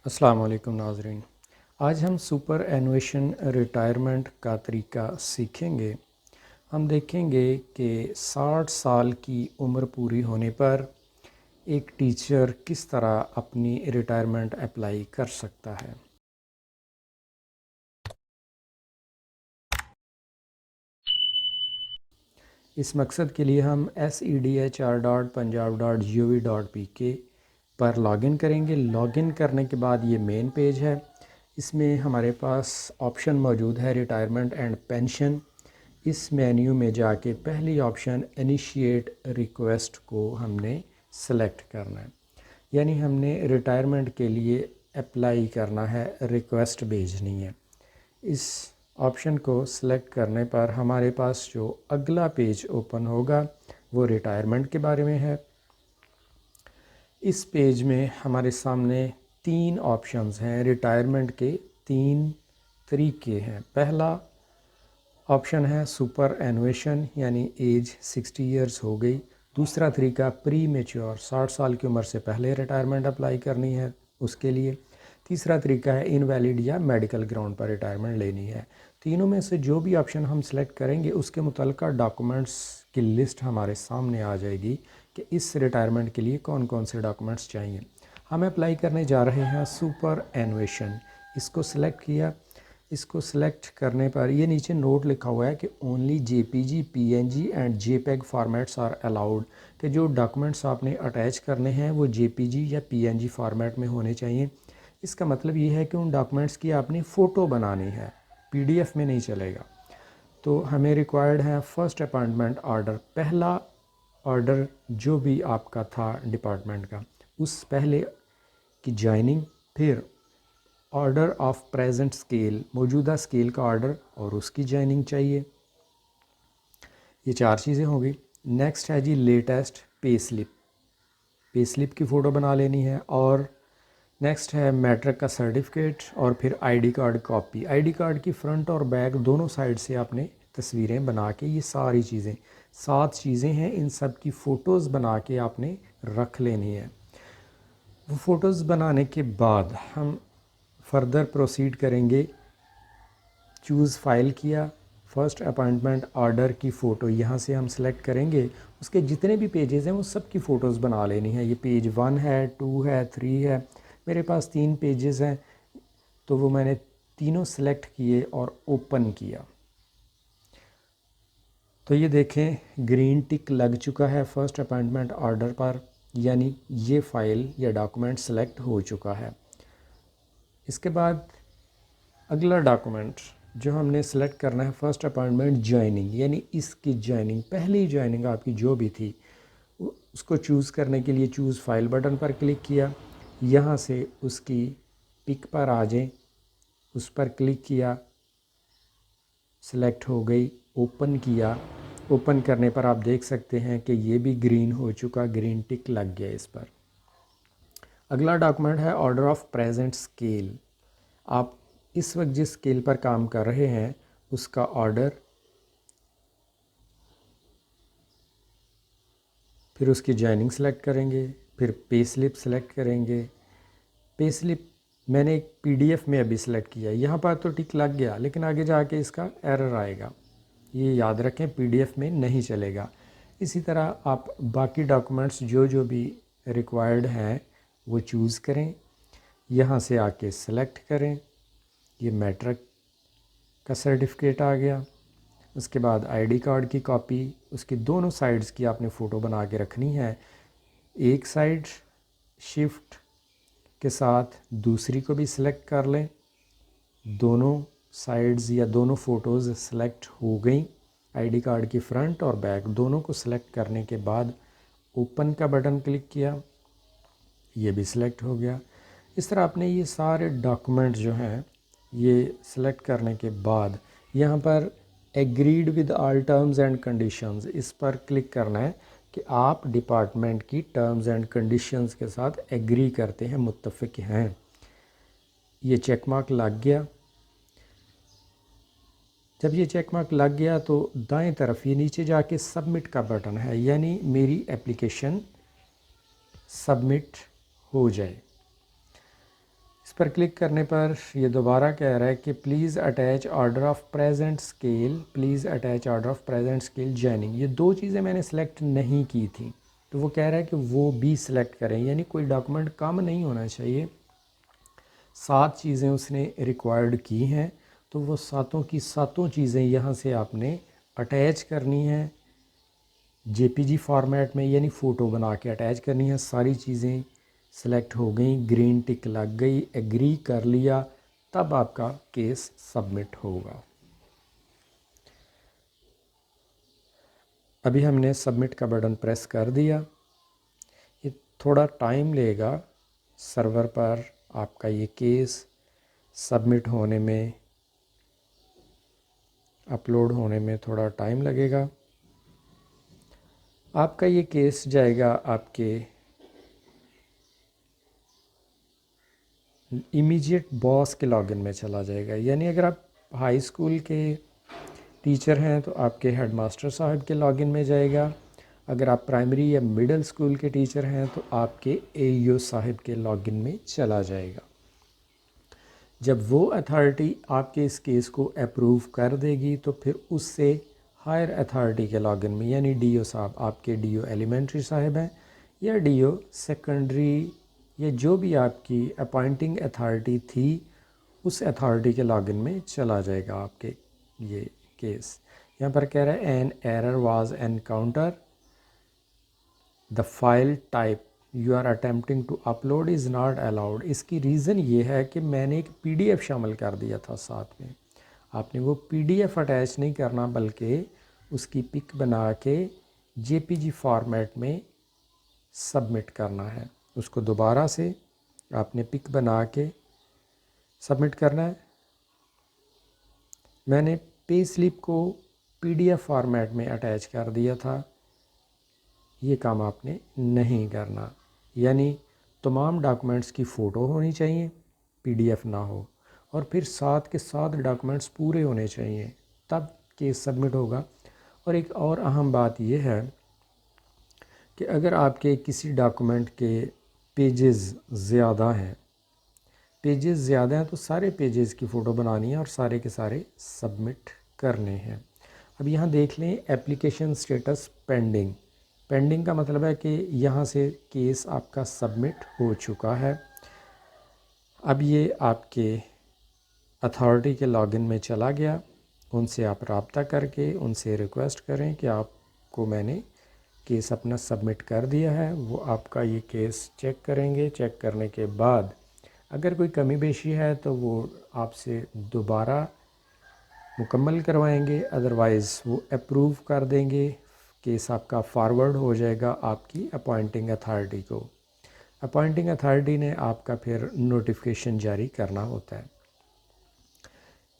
अस्सलाम वालेकुम नाज़रीन। आज हम सुपर एनुएशन रिटायरमेंट का तरीका सीखेंगे। हम देखेंगे कि 60 साल की उम्र पूरी होने पर एक टीचर किस तरह अपनी रिटायरमेंट अप्लाई कर सकता है। इस मकसद के लिए हम sedhr.punjab.gov.pk पर लॉगिन करेंगे। लॉगिन करने के बाद ये मेन पेज है। इसमें हमारे पास ऑप्शन मौजूद है रिटायरमेंट एंड पेंशन। इस मेन्यू में जाके पहली ऑप्शन इनिशिएट रिक्वेस्ट को हमने सेलेक्ट करना है, यानी हमने रिटायरमेंट के लिए अप्लाई करना है, रिक्वेस्ट भेजनी है। इस ऑप्शन को सिलेक्ट करने पर हमारे पास जो अगला पेज ओपन होगा वो रिटायरमेंट के बारे में है। इस पेज में हमारे सामने 3 ऑप्शंस हैं। रिटायरमेंट के 3 तरीके हैं। पहला ऑप्शन है सुपर एनुएशन, यानी एज 60 इयर्स हो गई। दूसरा तरीका प्री मेच्योर, 60 साल की उम्र से पहले रिटायरमेंट अप्लाई करनी है उसके लिए। तीसरा तरीका है इनवैलिड या मेडिकल ग्राउंड पर रिटायरमेंट लेनी है। तीनों में से जो भी ऑप्शन हम सेलेक्ट करेंगे उसके मुतल्लिका डॉक्यूमेंट्स की लिस्ट हमारे सामने आ जाएगी कि इस रिटायरमेंट के लिए कौन कौन से डॉक्यूमेंट्स चाहिए। हम अप्लाई करने जा रहे हैं सुपर एनुएशन। इसको सिलेक्ट किया। इसको सिलेक्ट करने पर ये नीचे नोट लिखा हुआ है कि only JPG, PNG and JPEG formats are allowed, कि जो डॉक्यूमेंट्स आपने अटैच करने हैं वो जेपीजी या पीएनजी फॉर्मेट में होने चाहिए। इसका मतलब ये है कि उन डॉक्यूमेंट्स की आपने फ़ोटो बनानी है, पीडीएफ में नहीं चलेगा। तो हमें रिक्वायर्ड है फर्स्ट अपॉइंटमेंट ऑर्डर। पहला ऑर्डर जो भी आपका था डिपार्टमेंट का, उस पहले की जॉइनिंग, फिर ऑर्डर ऑफ प्रेजेंट स्केल, मौजूदा स्केल का ऑर्डर और उसकी जॉइनिंग चाहिए। ये 4 चीज़ें हो गई। नेक्स्ट है जी latest pay slip, pay slip की फ़ोटो बना लेनी है। और नेक्स्ट है मैट्रिक का सर्टिफिकेट और फिर ID card copy. ID card की फ्रंट और बैक दोनों साइड से आपने तस्वीरें बना के, ये सारी चीज़ें 7 चीज़ें हैं, इन सब की फ़ोटोज़ बना के आपने रख लेनी है। वो फ़ोटोज़ बनाने के बाद हम फर्दर प्रोसीड करेंगे। चूज़ फाइल किया, फर्स्ट अपॉइंटमेंट ऑर्डर की फ़ोटो यहाँ से हम सेलेक्ट करेंगे। उसके जितने भी पेजेस हैं वो सब की फ़ोटोज़ बना लेनी है। ये पेज 1 है, 2 है, 3 है। मेरे पास 3 पेजेस हैं तो वो मैंने तीनों सेलेक्ट किए और ओपन किया। तो ये देखें ग्रीन टिक लग चुका है फर्स्ट अपॉइंटमेंट ऑर्डर पर, यानी ये फ़ाइल या डॉक्यूमेंट सेलेक्ट हो चुका है। इसके बाद अगला डॉक्यूमेंट जो हमने सेलेक्ट करना है फर्स्ट अपॉइंटमेंट जॉइनिंग, यानी इसकी जॉइनिंग, पहली जॉइनिंग आपकी जो भी थी उसको चूज़ करने के लिए चूज़ फाइल बटन पर क्लिक किया। यहाँ से उसकी पिक पर आ जाएं, उस पर क्लिक किया, सिलेक्ट हो गई, ओपन किया। ओपन करने पर आप देख सकते हैं कि ये भी ग्रीन हो चुका, ग्रीन टिक लग गया इस पर। अगला डॉक्यूमेंट है ऑर्डर ऑफ प्रेजेंट स्केल। आप इस वक्त जिस स्केल पर काम कर रहे हैं उसका ऑर्डर, फिर उसकी जॉइनिंग सेलेक्ट करेंगे, फिर पे स्लिप सेलेक्ट करेंगे। पे स्लिप मैंने एक पीडीएफ में अभी सेलेक्ट किया, यहाँ पर तो टिक लग गया लेकिन आगे जाके इसका एरर आएगा, ये याद रखें, पीडीएफ में नहीं चलेगा। इसी तरह आप बाकी डॉक्यूमेंट्स जो जो भी रिक्वायर्ड हैं वो चूज़ करें, यहाँ से आके सेलेक्ट करें। ये मैट्रिक का सर्टिफिकेट आ गया। उसके बाद आईडी कार्ड की कॉपी, उसकी दोनों साइड्स की आपने फ़ोटो बना के रखनी है। एक साइड शिफ्ट के साथ दूसरी को भी सिलेक्ट कर लें। दोनों साइड्स या दोनों फ़ोटोज़ सेलेक्ट हो गई। आईडी कार्ड की फ़्रंट और बैक दोनों को सिलेक्ट करने के बाद ओपन का बटन क्लिक किया, ये भी सिलेक्ट हो गया। इस तरह आपने ये सारे डॉक्यूमेंट जो हैं ये सिलेक्ट करने के बाद यहाँ पर agreed with all terms and conditions, इस पर क्लिक करना है कि आप डिपार्टमेंट की टर्म्स एंड कंडीशंस के साथ एग्री करते हैं, मुत्तफ़िक हैं। ये चेक मार्क लग गया। जब ये चेक मार्क लग गया तो दाएं तरफ ये नीचे जाके सबमिट का बटन है, यानी मेरी एप्लीकेशन सबमिट हो जाए। इस पर क्लिक करने पर ये दोबारा कह रहा है कि please attach order of present scale, please attach order of present scale joining. ये दो चीज़ें मैंने सेलेक्ट नहीं की थी, तो वो कह रहा है कि वो भी सिलेक्ट करें, यानी कोई डॉक्यूमेंट कम नहीं होना चाहिए। 7 चीज़ें उसने रिक्वायर्ड की हैं, तो वो सातों की सातों चीज़ें यहाँ से आपने अटैच करनी है जेपीजी फॉर्मेट में, यानी फ़ोटो बना के अटैच करनी है। सारी चीज़ें सेलेक्ट हो गई, ग्रीन टिक लग गई, एग्री कर लिया, तब आपका केस सबमिट होगा। अभी हमने सबमिट का बटन प्रेस कर दिया। ये थोड़ा टाइम लेगा सर्वर पर, आपका ये केस सबमिट होने में, अपलोड होने में थोड़ा टाइम लगेगा। आपका ये केस जाएगा आपके इमीडिएट बॉस के लॉगिन में चला जाएगा, यानी अगर आप हाई स्कूल के टीचर हैं तो आपके हेडमास्टर साहब के लॉगिन में जाएगा। अगर आप प्राइमरी या मिडिल स्कूल के टीचर हैं तो आपके एईओ साहब के लॉगिन में चला जाएगा। जब वो अथॉरिटी आपके इस केस को अप्रूव कर देगी तो फिर उससे हायर अथॉरिटी के लॉगिन में, यानी डीओ साहब, आपके डीओ एलिमेंट्री साहब हैं या डीओ सेकेंडरी या जो भी आपकी अपॉइंटिंग अथॉरिटी थी, उस अथॉरिटी के लॉगिन में चला जाएगा आपके ये केस। यहाँ पर कह रहा है an error was encounter, the file type you are attempting to upload is not allowed. इसकी रीज़न ये है कि मैंने एक पीडीएफ शामिल कर दिया था साथ में। आपने वो पीडीएफ अटैच नहीं करना, बल्कि उसकी पिक बना के जेपीजी फॉर्मेट में सबमिट करना है। उसको दोबारा से आपने पिक बना के सबमिट करना है। मैंने पे स्लिप को पीडीएफ फॉर्मेट में अटैच कर दिया था, ये काम आपने नहीं करना। यानी तमाम डॉक्यूमेंट्स की फ़ोटो होनी चाहिए, पीडीएफ ना हो, और फिर साथ के साथ डॉक्यूमेंट्स पूरे होने चाहिए, तब केस सबमिट होगा। और एक और अहम बात यह है कि अगर आपके किसी डॉक्यूमेंट के पेजेस ज़्यादा हैं, तो सारे पेजेस की फ़ोटो बनानी है और सारे के सारे सबमिट करने हैं। अब यहाँ देख लें एप्लीकेशन स्टेटस पेंडिंग। पेंडिंग का मतलब है कि यहाँ से केस आपका सबमिट हो चुका है। अब ये आपके अथॉरिटी के लॉगिन में चला गया। उनसे आप रब्ता करके उनसे रिक्वेस्ट करें कि आपको मैंने केस अपना सबमिट कर दिया है। वो आपका ये केस चेक करेंगे। चेक करने के बाद अगर कोई कमी बेशी है तो वो आपसे दोबारा मुकम्मल करवाएंगे, अदरवाइज़ वो अप्रूव कर देंगे। केस आपका फॉरवर्ड हो जाएगा आपकी अपॉइंटिंग अथॉरिटी को। अपॉइंटिंग अथॉरिटी ने आपका फिर नोटिफिकेशन जारी करना होता है।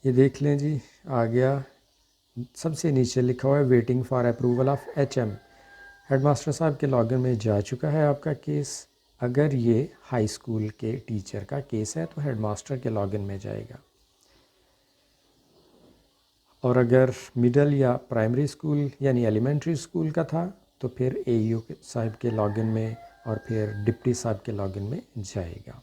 ये देख लें जी, आ गया। सबसे नीचे लिखा हुआ है waiting for approval of HM. Headmaster साहब के लॉगिन में जा चुका है आपका केस। अगर ये हाई स्कूल के टीचर का केस है तो हेडमास्टर के लॉगिन में जाएगा, और अगर मिडिल या प्राइमरी स्कूल यानी एलिमेंट्री स्कूल का था तो फिर एईओ साहब के लॉगिन में और फिर डिप्टी साहब के लॉगिन में जाएगा।